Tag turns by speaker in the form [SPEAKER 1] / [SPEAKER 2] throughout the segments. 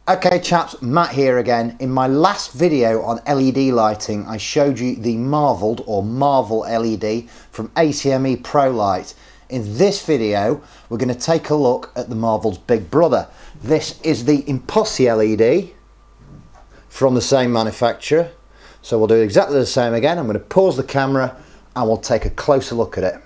[SPEAKER 1] Okay chaps, Matt here again. In my last video on LED lighting I showed you the marvelled or Marvel LED from Acme PROLIGHT. In this video we're going to take a look at the Marvel's big brother. This is the Imposi LED from the same manufacturer. So we'll do exactly the same again. I'm going to pause the camera and we'll take a closer look at it.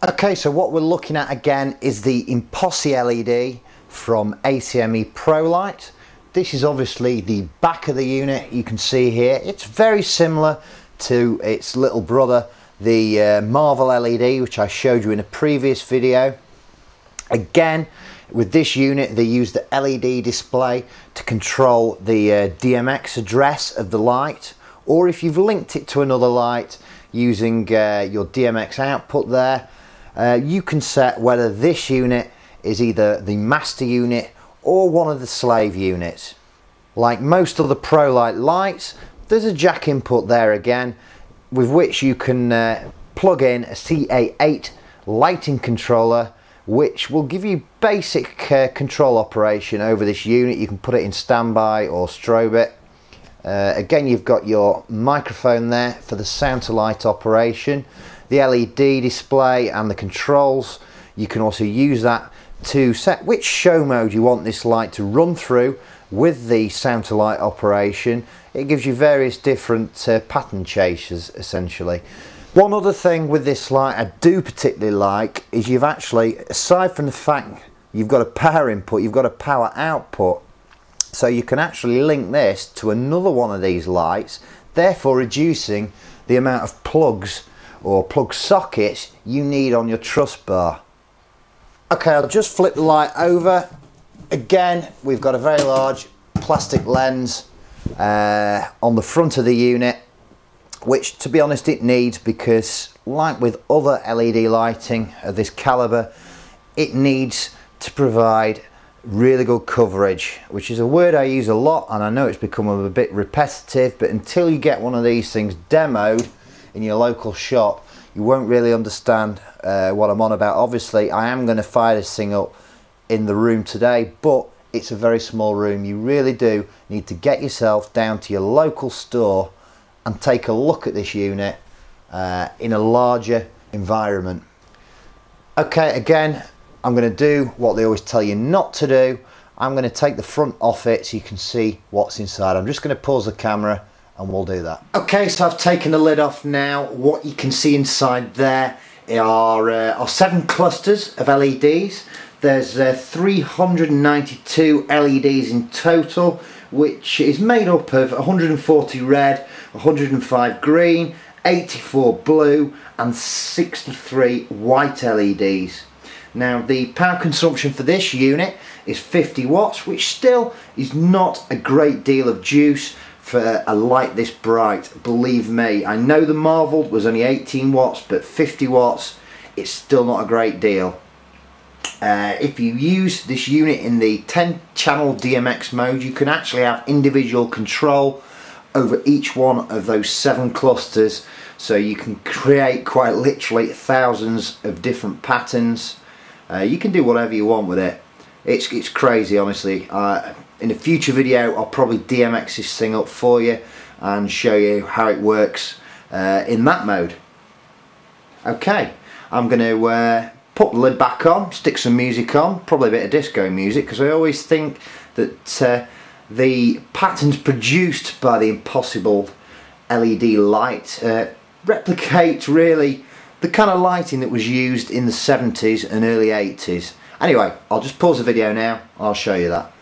[SPEAKER 1] Okay, so what we're looking at again is the Imposi LED from Acme PROLIGHT. This is obviously the back of the unit. You can see here it's very similar to its little brother, the Marvel LED, which I showed you in a previous video. Again, with this unit they use the LED display to control the DMX address of the light, or if you've linked it to another light using your DMX output there, you can set whether this unit is either the master unit or one of the slave units. Like most of the PROLIGHT lights, there's a jack input there again, with which you can plug in a CA8 lighting controller, which will give you basic control operation over this unit. You can put it in standby or strobe it. Again, you've got your microphone there for the sound to light operation, the LED display and the controls. You can also use that to set which show mode you want this light to run through with the sound to light operation. It gives you various different pattern chasers essentially. One other thing with this light I do particularly like is you've actually, aside from the fact you've got a power input, you've got a power output, so you can actually link this to another one of these lights, therefore reducing the amount of plugs or plug sockets you need on your truss bar. Okay, I'll just flip the light over. Again, we've got a very large plastic lens on the front of the unit, which to be honest it needs, because like with other LED lighting of this caliber, it needs to provide really good coverage, which is a word I use a lot, and I know it's become a bit repetitive, but until you get one of these things demoed in your local shop, you won't really understand what I'm on about. Obviously I am going to fire this thing up in the room today, but it's a very small room. You really do need to get yourself down to your local store and take a look at this unit in a larger environment. Okay, again I'm going to do what they always tell you not to do. I'm going to take the front off it so you can see what's inside. I'm just going to pause the camera and we'll do that. Okay, so I've taken the lid off now. What you can see inside there are 7 clusters of LEDs. There's 392 LEDs in total, which is made up of 140 red, 105 green, 84 blue and 63 white LEDs. Now the power consumption for this unit is 50 watts, which still is not a great deal of juice for a light this bright. Believe me, I know the Marvel was only 18 watts, but 50 watts, it's still not a great deal. If you use this unit in the 10 channel DMX mode, you can actually have individual control over each one of those 7 clusters, so you can create quite literally thousands of different patterns. You can do whatever you want with it. It's crazy, honestly. In a future video I'll probably DMX this thing up for you and show you how it works in that mode. Okay, I'm going to put the lid back on, stick some music on, probably a bit of disco music, because I always think that the patterns produced by the Imposi LED light replicate really the kind of lighting that was used in the 70s and early 80s. Anyway, I'll just pause the video now, I'll show you that.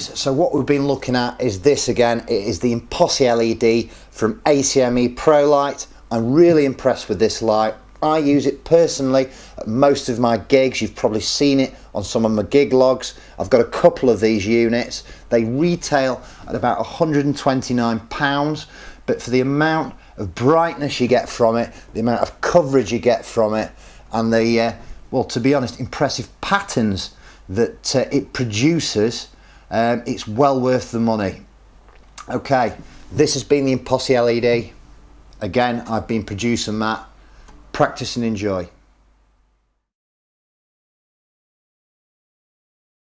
[SPEAKER 1] guys, so what we've been looking at is this again. It is the Impossible LED from ACME PROLIGHT. I'm really impressed with this light. I use it personally at most of my gigs. You've probably seen it on some of my gig logs. I've got a couple of these units. They retail at about £129, but for the amount of brightness you get from it, the amount of coverage you get from it, and the, well, to be honest, impressive patterns that it produces, it's well worth the money. Okay, this has been the Impossible LED. Again, I've been Producermat. Practice and enjoy.